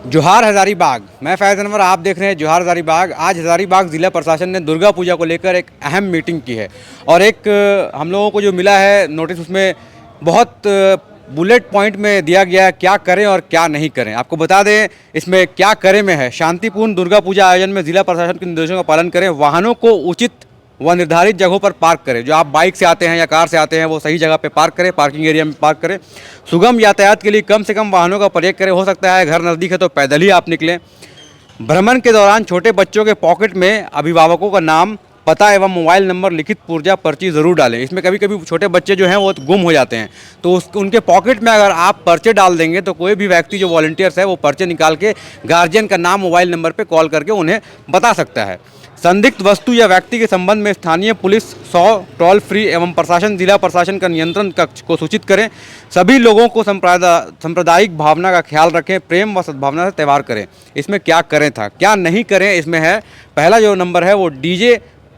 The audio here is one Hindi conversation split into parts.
जोहार हज़ारीबाग। मैं फैज़ अनवर, आप देख रहे हैं जोहार हज़ारीबाग। आज हज़ारीबाग ज़िला प्रशासन ने दुर्गा पूजा को लेकर एक अहम मीटिंग की है और एक हम लोगों को जो मिला है नोटिस, उसमें बहुत बुलेट पॉइंट में दिया गया है क्या करें और क्या नहीं करें। आपको बता दें इसमें क्या करें में है, शांतिपूर्ण दुर्गा पूजा आयोजन में ज़िला प्रशासन के निर्देशों का पालन करें, वाहनों को उचित व निर्धारित जगहों पर पार्क करें। जो आप बाइक से आते हैं या कार से आते हैं वो सही जगह पे पार्क करें, पार्किंग एरिया में पार्क करें। सुगम यातायात के लिए कम से कम वाहनों का प्रयोग करें। हो सकता है घर नज़दीक है तो पैदल ही आप निकलें। भ्रमण के दौरान छोटे बच्चों के पॉकेट में अभिभावकों का नाम, पता एवं मोबाइल नंबर लिखित पुर्जा पर्ची ज़रूर डालें। इसमें कभी कभी छोटे बच्चे जो हैं वो गुम हो जाते हैं, तो उनके पॉकेट में अगर आप पर्चे डाल देंगे तो कोई भी व्यक्ति जो वॉलंटियर्स है वो पर्चे निकाल के गार्जियन का नाम, मोबाइल नंबर पर कॉल करके उन्हें बता सकता है। संदिग्ध वस्तु या व्यक्ति के संबंध में स्थानीय पुलिस 100 टोल फ्री एवं प्रशासन, जिला प्रशासन का नियंत्रण कक्ष को सूचित करें। सभी लोगों को सांप्रदायिक भावना का ख्याल रखें, प्रेम व सद्भावना से त्यौहार करें। इसमें क्या करें था, क्या नहीं करें, इसमें है पहला जो नंबर है वो डीजे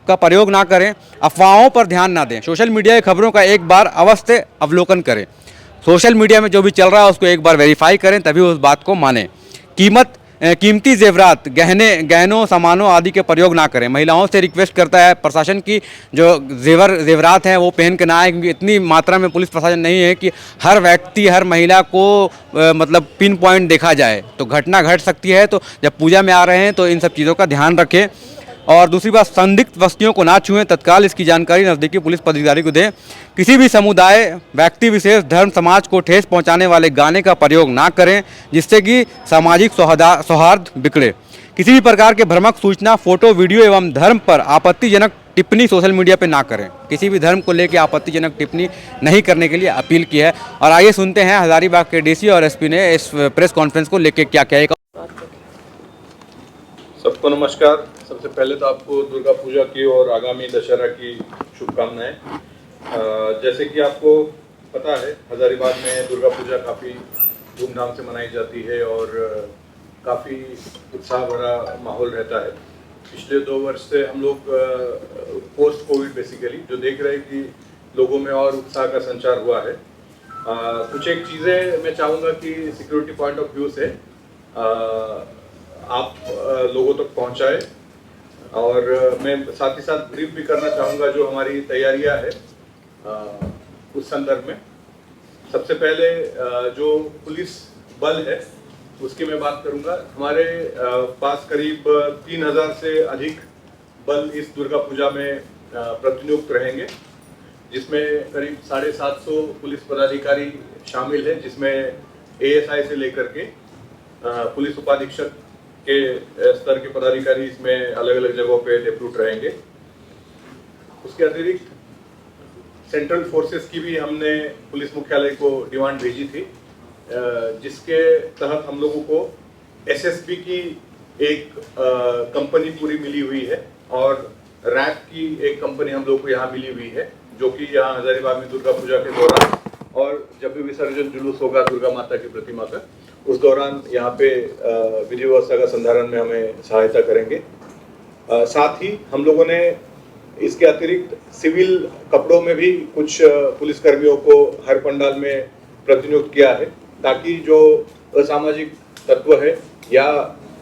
का प्रयोग ना करें, अफवाहों पर ध्यान ना दें, सोशल मीडिया की खबरों का एक बार अवश्य अवलोकन करें। सोशल मीडिया में जो भी चल रहा है उसको एक बार वेरीफाई करें, तभी उस बात को मानें। कीमती जेवरात, गहनों, सामानों आदि के प्रयोग ना करें। महिलाओं से रिक्वेस्ट करता है प्रशासन की जो जेवरात हैं वो पहन के ना आए, क्योंकि इतनी मात्रा में पुलिस प्रशासन नहीं है कि हर व्यक्ति, हर महिला को मतलब पिन पॉइंट देखा जाए, तो घटना घट सकती है। तो जब पूजा में आ रहे हैं तो इन सब चीज़ों का ध्यान रखें। और दूसरी बात, संदिग्ध वस्तुओं को ना छुएं, तत्काल इसकी जानकारी नज़दीकी पुलिस पदाधिकारी को दें। किसी भी समुदाय, व्यक्ति विशेष, धर्म, समाज को ठेस पहुंचाने वाले गाने का प्रयोग ना करें जिससे कि सामाजिक सौहार्द बिगड़े। किसी भी प्रकार के भ्रामक सूचना, फोटो, वीडियो एवं धर्म पर आपत्तिजनक टिप्पणी सोशल मीडिया पर ना करें। किसी भी धर्म को लेकर आपत्तिजनक टिप्पणी नहीं करने के लिए अपील की है। और आइए सुनते हैं हज़ारीबाग के डीसी और एसपी ने इस प्रेस कॉन्फ्रेंस को लेकर क्या क्या। सबको नमस्कार। सबसे पहले तो आपको दुर्गा पूजा की और आगामी दशहरा की शुभकामनाएं। जैसे कि आपको पता है, हज़ारीबाग में दुर्गा पूजा काफ़ी धूमधाम से मनाई जाती है और काफ़ी उत्साह भरा माहौल रहता है। पिछले 2 वर्ष से हम लोग पोस्ट कोविड बेसिकली जो देख रहे हैं कि लोगों में और उत्साह का संचार हुआ है। कुछ एक चीज़ें मैं चाहूँगा कि सिक्योरिटी पॉइंट ऑफ व्यू से आप लोगों तक पहुंचाए, और मैं साथ ही साथ ब्रीफ भी करना चाहूँगा जो हमारी तैयारियां है उस संदर्भ में। सबसे पहले जो पुलिस बल है उसकी मैं बात करूँगा। हमारे पास करीब 3000 से अधिक बल इस दुर्गा पूजा में प्रतिनियुक्त रहेंगे, जिसमें करीब 750 पुलिस पदाधिकारी शामिल हैं, जिसमें एएसआई से लेकर के पुलिस उपाधीक्षक के स्तर के पदाधिकारी इसमें अलग अलग जगहों पे डिप्लॉयड रहेंगे। उसके अतिरिक्त सेंट्रल फोर्सेस की भी हमने पुलिस मुख्यालय को डिमांड भेजी थी, जिसके तहत हम लोगों को एसएसबी की एक कंपनी पूरी मिली हुई है और रैप की एक कंपनी हम लोग को यहाँ मिली हुई है, जो कि यहाँ हज़ारीबाग में दुर्गा पूजा के दौरान और जब भी विसर्जन जुलूस होगा दुर्गा माता की प्रतिमा का, उस दौरान यहाँ पे विधि व्यवस्था का संधारण में हमें सहायता करेंगे। साथ ही हम लोगों ने इसके अतिरिक्त सिविल कपड़ों में भी कुछ पुलिस कर्मियों को हर पंडाल में प्रतिनियुक्त किया है, ताकि जो असामाजिक तत्व है या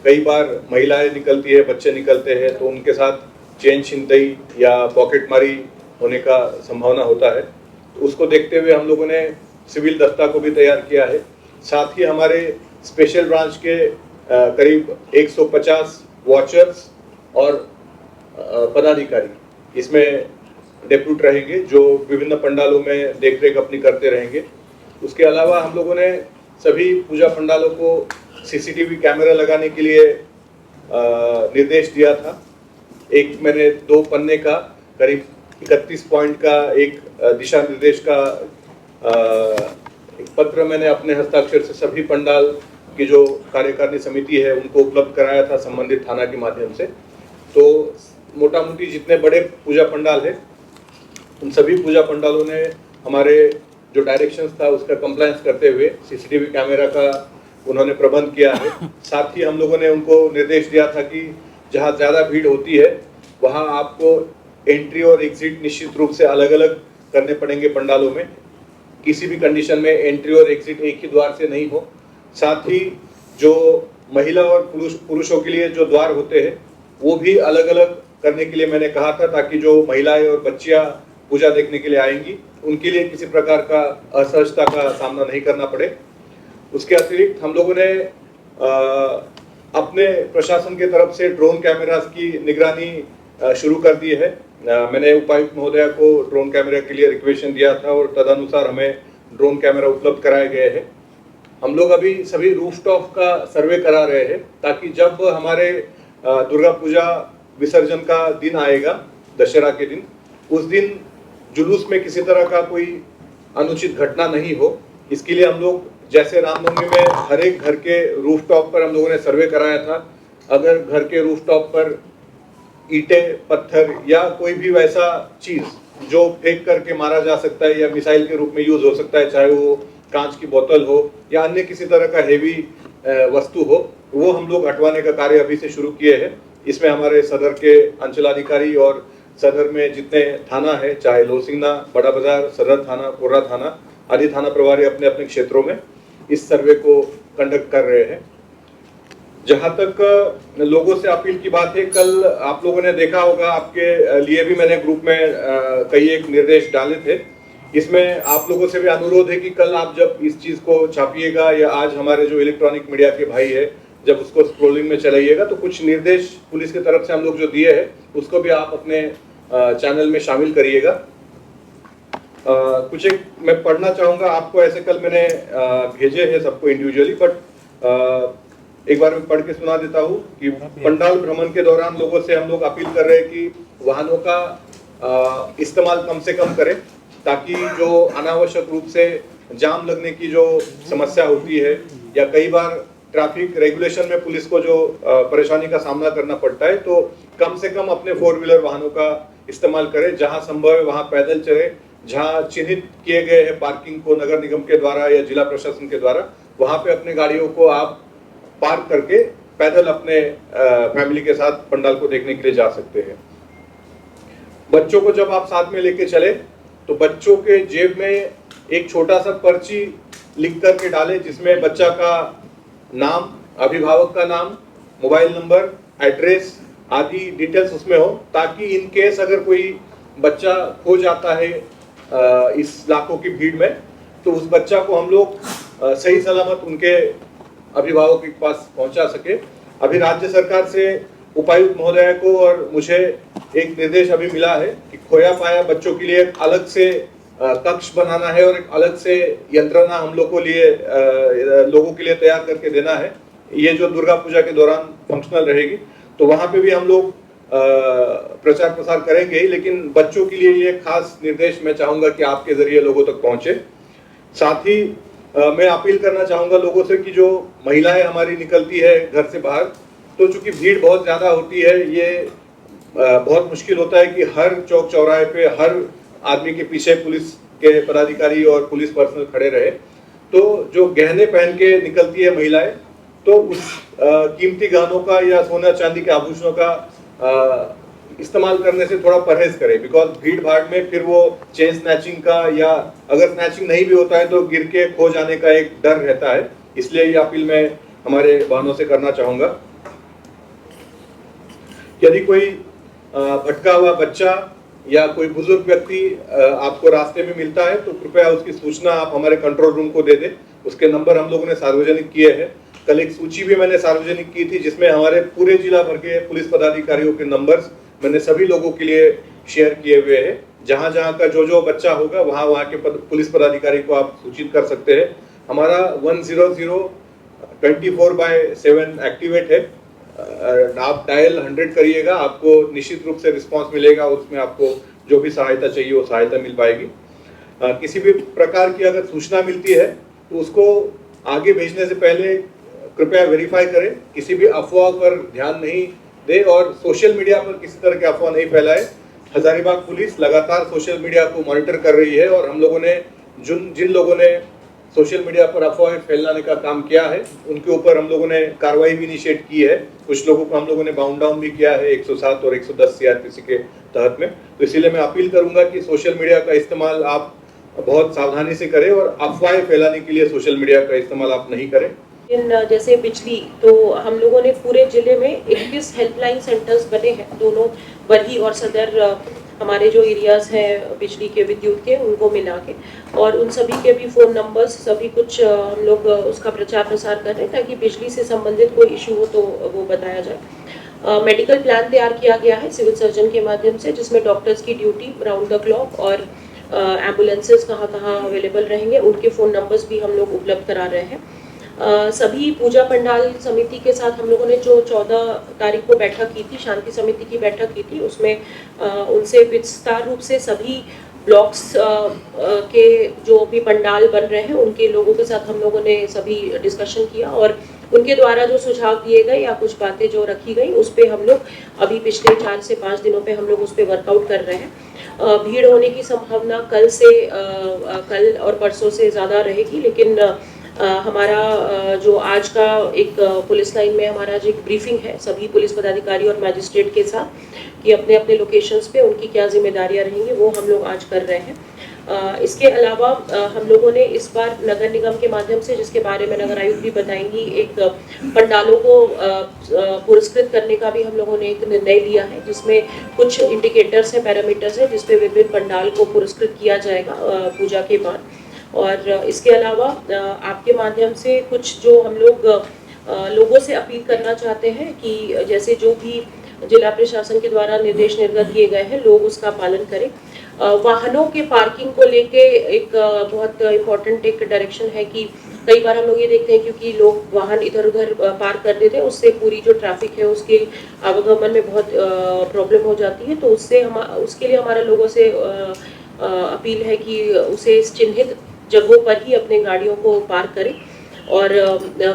कई बार महिलाएं निकलती है, बच्चे निकलते हैं, तो उनके साथ चेन छिनतई या पॉकेटमारी होने का संभावना होता है। तो उसको देखते हुए हम लोगों ने सिविल दस्ता को भी तैयार किया है। साथ ही हमारे स्पेशल ब्रांच के करीब 150 वॉचर्स और पदाधिकारी इसमें डिप्लॉयड रहेंगे, जो विभिन्न पंडालों में देखरेख अपनी करते रहेंगे। उसके अलावा हम लोगों ने सभी पूजा पंडालों को सीसीटीवी कैमरा लगाने के लिए निर्देश दिया था। एक मैंने 2 पन्ने का करीब 31 पॉइंट का एक दिशा निर्देश का एक पत्र मैंने अपने हस्ताक्षर से सभी पंडाल की जो कार्यकारिणी समिति है उनको उपलब्ध कराया था संबंधित थाना के माध्यम से। तो मोटा मोटी जितने बड़े पूजा पंडाल है उन सभी पूजा पंडालों ने हमारे जो डायरेक्शंस था उसका कंप्लायंस करते हुए सीसीटीवी कैमरा का उन्होंने प्रबंध किया है। साथ ही हम लोगों ने उनको निर्देश दिया था कि जहाँ ज़्यादा भीड़ होती है वहाँ आपको एंट्री और एग्जिट निश्चित रूप से अलग अलग करने पड़ेंगे पंडालों में। किसी भी कंडीशन में एंट्री और एग्जिट एक ही द्वार से नहीं हो। साथ ही जो महिला और पुरुषों के लिए जो द्वार होते हैं वो भी अलग अलग करने के लिए मैंने कहा था, ताकि जो महिलाएं और बच्चियां पूजा देखने के लिए आएंगी उनके लिए किसी प्रकार का असहजता का सामना नहीं करना पड़े। उसके अतिरिक्त हम लोगों ने अपने प्रशासन के तरफ से ड्रोन कैमरास की निगरानी शुरू कर दी है। मैंने उपायुक्त महोदया को ड्रोन कैमरा के लिए रिक्वेशन दिया था और तदनुसार हमें ड्रोन कैमरा उपलब्ध कराए गए हैं। हम लोग अभी सभी रूफटॉप का सर्वे करा रहे हैं, ताकि जब हमारे दुर्गा पूजा विसर्जन का दिन आएगा, दशहरा के दिन, उस दिन जुलूस में किसी तरह का कोई अनुचित घटना नहीं हो। इसके लिए हम लोग जैसे रामनवमी में हर एक घर के रूफटॉप पर हम लोगों ने सर्वे कराया था, अगर घर के रूफटॉप पर ईंटें, पत्थर या कोई भी वैसा चीज जो फेंक करके मारा जा सकता है या मिसाइल के रूप में यूज हो सकता है, चाहे वो कांच की बोतल हो या अन्य किसी तरह का हेवी वस्तु हो, वो हम लोग हटवाने का कार्य अभी से शुरू किए हैं। इसमें हमारे सदर के अंचलाधिकारी और सदर में जितने थाना है, चाहे लोसिंगना, बड़ा बाजार, सदर थाना, कोर्रा थाना आदि थाना प्रभारी अपने अपने क्षेत्रों में इस सर्वे को कंडक्ट कर रहे हैं। जहां तक लोगों से अपील की बात है, कल आप लोगों ने देखा होगा, आपके लिए भी मैंने ग्रुप में कई एक निर्देश डाले थे। इसमें आप लोगों से भी अनुरोध है कि कल आप जब इस चीज को छापिएगा या आज हमारे जो इलेक्ट्रॉनिक मीडिया के भाई है जब उसको स्क्रोलिंग में चलाइएगा, तो कुछ निर्देश पुलिस की तरफ से हम लोग जो दिए हैं उसको भी आप अपने चैनल में शामिल करिएगा। कुछ एक मैं पढ़ना चाहूंगा आपको, ऐसे कल मैंने भेजे हैं सबको इंडिविजुअली, बट एक बार मैं पढ़ के सुना देता हूँ कि पंडाल भ्रमण के दौरान लोगों से हम लोग अपील कर रहे हैं कि वाहनों का इस्तेमाल कम से कम करें, ताकि जो अनावश्यक रूप से जाम लगने की जो समस्या होती है या कई बार ट्रैफिक रेगुलेशन में पुलिस को जो परेशानी का सामना करना पड़ता है, तो कम से कम अपने 4 व्हीलर वाहनों का इस्तेमाल करें। जहां संभव है वहां पैदल चले, जहां चिन्हित किए गए हैं पार्किंग को नगर निगम के द्वारा या जिला प्रशासन के द्वारा, वहां पे अपने गाड़ियों को आप पार्क करके पैदल अपने फैमिली के साथ पंडाल को देखने के लिए जा सकते हैं। बच्चों को जब आप साथ में लेके चले तो बच्चों के जेब में एक छोटा सा पर्ची लिख करके डालें, जिसमें बच्चा का नाम, अभिभावक का नाम, मोबाइल नंबर, एड्रेस आदि डिटेल्स उसमें हो, ताकि इन केस अगर कोई बच्चा खो जाता है इस लाखों की भीड़ में, तो उस बच्चा को हम लोग सही सलामत उनके अभिभावक के पास पहुंचा सके। अभी राज्य सरकार से उपायुक्त महोदय को और मुझे एक निर्देश अभी मिला है कि खोया पाया बच्चों के लिए एक अलग से कक्ष बनाना है और एक अलग से यंत्रणा हम लोगों के लिए तैयार करके देना है। ये जो दुर्गा पूजा के दौरान फंक्शनल रहेगी, तो वहां पे भी हम लोग प्रचार प्रसार करेंगे ही, लेकिन बच्चों के लिए ये खास निर्देश मैं चाहूंगा कि आपके जरिए लोगों तक पहुंचे। साथ ही मैं अपील करना चाहूंगा लोगों से कि जो महिलाएं हमारी निकलती है घर से बाहर, तो चूंकि भीड़ बहुत ज्यादा होती है, ये बहुत मुश्किल होता है कि हर चौक चौराहे पे हर आदमी के पीछे पुलिस के पदाधिकारी और पुलिस पर्सनल खड़े रहे। तो जो गहने पहन के निकलती है महिलाएं, तो उस कीमती गहनों का या सोना चांदी के आभूषणों का इस्तेमाल करने से थोड़ा परहेज करें, बिकॉज भीड़ भाड़ में फिर वो चेन स्नैचिंग का या अगर स्नैचिंग नहीं भी होता है तो गिर के खो जाने का एक डर रहता है। इसलिए ये अपील मैं हमारे बहनों से करना चाहूंगा। यदि कोई भटका हुआ बच्चा या कोई बुजुर्ग व्यक्ति आपको रास्ते में मिलता है, तो कृपया उसकी सूचना आप हमारे कंट्रोल रूम को दे दें। उसके नंबर हम लोगों ने सार्वजनिक किए हैं। कल एक सूची भी मैंने सार्वजनिक की थी, जिसमें हमारे पूरे जिला भर के पुलिस पदाधिकारियों के नंबर्स मैंने सभी लोगों के लिए शेयर किए हुए हैं। जहां जहां का जो बच्चा होगा वहां वहां के पुलिस पदाधिकारी को आप सूचित कर सकते हैं। हमारा 100 24/7 एक्टिवेट है। आप डायल 100 करिएगा, आपको निश्चित रूप से रिस्पांस मिलेगा। उसमें आपको जो भी सहायता चाहिए वो सहायता मिल पाएगी। किसी भी प्रकार की अगर सूचना मिलती है तो उसको आगे भेजने से पहले कृपया वेरीफाई करें, किसी भी अफवाह पर ध्यान नहीं दे और सोशल मीडिया पर किसी तरह की अफवाह नहीं फैलाए। हजारीबाग पुलिस लगातार सोशल मीडिया को मॉनिटर कर रही है और हम लोगों ने जिन लोगों ने सोशल मीडिया पर अफवाह फैलाने का काम किया है उनके ऊपर हम लोगों ने कार्रवाई भी इनिशिएट की है। कुछ लोगों को हम लोगों ने बाउंड डाउन भी किया है 107 और 110 CRPC के तहत में। तो इसीलिए मैं अपील करूंगा कि सोशल मीडिया का इस्तेमाल आप बहुत सावधानी से करें और अफवाहें फैलाने के लिए सोशल मीडिया का इस्तेमाल आप नहीं करें। जैसे बिजली, तो हम लोगों ने पूरे जिले में 21 हेल्पलाइन सेंटर्स बने हैं, दोनों बरही और सदर हमारे जो एरियाज हैं बिजली के, विद्युत के, उनको मिला के, और उन सभी के भी फ़ोन नंबर्स सभी कुछ हम लोग उसका प्रचार प्रसार कर रहे हैं ताकि बिजली से संबंधित कोई इशू हो तो वो बताया जाए। मेडिकल प्लान तैयार किया गया है सिविल सर्जन के माध्यम से, जिसमें डॉक्टर्स की ड्यूटी राउंड द क्लॉक और एम्बुलेंसेज कहाँ कहाँ अवेलेबल रहेंगे उनके फ़ोन नंबर्स भी हम लोग उपलब्ध करा रहे हैं। सभी पूजा पंडाल समिति के साथ हम लोगों ने जो 14 तारीख को बैठक की थी, शांति समिति की बैठक की थी, उसमें उनसे विस्तार रूप से सभी ब्लॉक्स के जो भी पंडाल बन रहे हैं उनके लोगों के साथ हम लोगों ने सभी डिस्कशन किया, और उनके द्वारा जो सुझाव दिए गए या कुछ बातें जो रखी गई उस पर हम लोग अभी पिछले 4 से 5 दिनों पे हम लोग उस पर वर्कआउट कर रहे हैं। भीड़ होने की संभावना कल और परसों से ज़्यादा रहेगी, लेकिन हमारा जो आज का एक पुलिस लाइन में हमारा जो एक ब्रीफिंग है सभी पुलिस पदाधिकारी और मैजिस्ट्रेट के साथ कि अपने अपने लोकेशंस पे उनकी क्या जिम्मेदारियां रहेंगी, वो हम लोग आज कर रहे हैं। इसके अलावा हम लोगों ने इस बार नगर निगम के माध्यम से, जिसके बारे में नगर आयुक्त भी बताएंगी, एक पंडालों को पुरस्कृत करने का भी हम लोगों ने एक निर्णय लिया है, जिसमें कुछ इंडिकेटर्स हैं, पैरामीटर्स हैं, जिसपे विभिन्न पंडाल को पुरस्कृत किया जाएगा पूजा के बाद। और इसके अलावा आपके माध्यम से कुछ जो हम लोग लोगों से अपील करना चाहते हैं कि जैसे जो भी जिला प्रशासन के द्वारा निर्देश निर्गत किए गए हैं लोग उसका पालन करें। वाहनों के पार्किंग को लेके एक बहुत इम्पोर्टेंट एक डायरेक्शन है कि कई बार हम लोग ये देखते हैं क्योंकि लोग वाहन इधर उधर पार्क कर देते हैं, उससे पूरी जो ट्रैफिक है उसके आवागमन में बहुत प्रॉब्लम हो जाती है, तो उसके लिए हमारा लोगों से अपील है कि उसे चिन्हित जगहों पर ही अपने गाड़ियों को पार्क करें और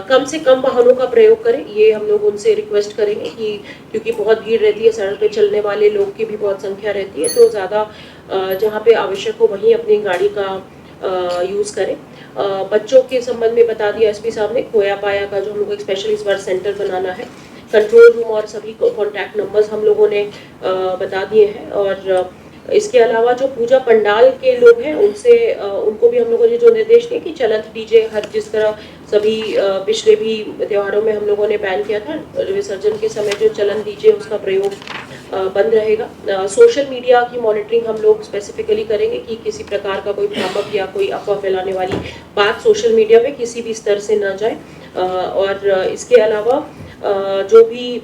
कम से कम वाहनों का प्रयोग करें। ये हम लोग उनसे रिक्वेस्ट करेंगे कि क्योंकि बहुत भीड़ रहती है, सड़क पे चलने वाले लोग की भी बहुत संख्या रहती है, तो ज़्यादा जहाँ पे आवश्यक हो वहीं अपनी गाड़ी का यूज़ करें। बच्चों के संबंध में बता दिया एसपी साहब ने, खोया पाया का जो हम लोग एक स्पेशल इस बार सेंटर बनाना है, कंट्रोल रूम और सभी कॉन्टैक्ट नंबर्स हम लोगों ने बता दिए हैं। और इसके अलावा जो पूजा पंडाल के लोग हैं उनसे उनको भी हम लोगों ने जो निर्देश दिए कि चलंत डीजे हर जिस तरह सभी पिछले भी त्योहारों में हम लोगों ने बैन किया था, विसर्जन के समय जो चलंत डीजे उसका प्रयोग बंद रहेगा। सोशल मीडिया की मॉनिटरिंग हम लोग स्पेसिफिकली करेंगे कि किसी प्रकार का कोई भ्रामक या कोई अफवाह फैलाने वाली बात सोशल मीडिया पे किसी भी स्तर से न जाए। और इसके अलावा जो भी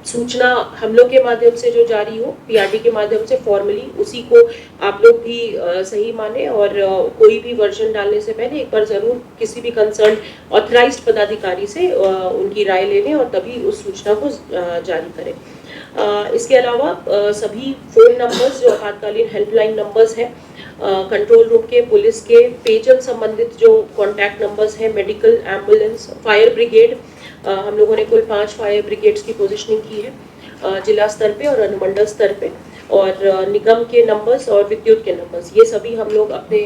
सूचना हम लोग के माध्यम से जो जारी हो पीआरडी के माध्यम से फॉर्मली, उसी को आप लोग भी सही माने और कोई भी वर्जन डालने से पहले एक बार ज़रूर किसी भी कंसर्न ऑथराइज्ड पदाधिकारी से उनकी राय ले लें और तभी उस सूचना को जारी करें। इसके अलावा सभी फ़ोन नंबर्स जो आपातकालीन हेल्पलाइन नंबर्स हैं, कंट्रोल रूम के, पुलिस के, पेयजल संबंधित जो कॉन्टैक्ट नंबर्स हैं, मेडिकल, एम्बुलेंस, फायर ब्रिगेड, हम लोगों ने कुल 5 फायर ब्रिगेड्स की पोजीशनिंग की है जिला स्तर पे और अनुमंडल स्तर पे, और निगम के नंबर्स और विद्युत के नंबर्स, ये सभी हम लोग अपने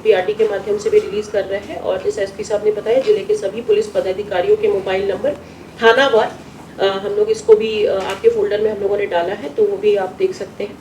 पीआरडी के माध्यम से भी रिलीज़ कर रहे हैं। और जैसे एसपी साहब ने बताया, जिले के सभी पुलिस पदाधिकारियों के मोबाइल नंबर थानावार हम लोग इसको भी आपके फोल्डर में हम लोगों ने डाला है, तो वो भी आप देख सकते हैं।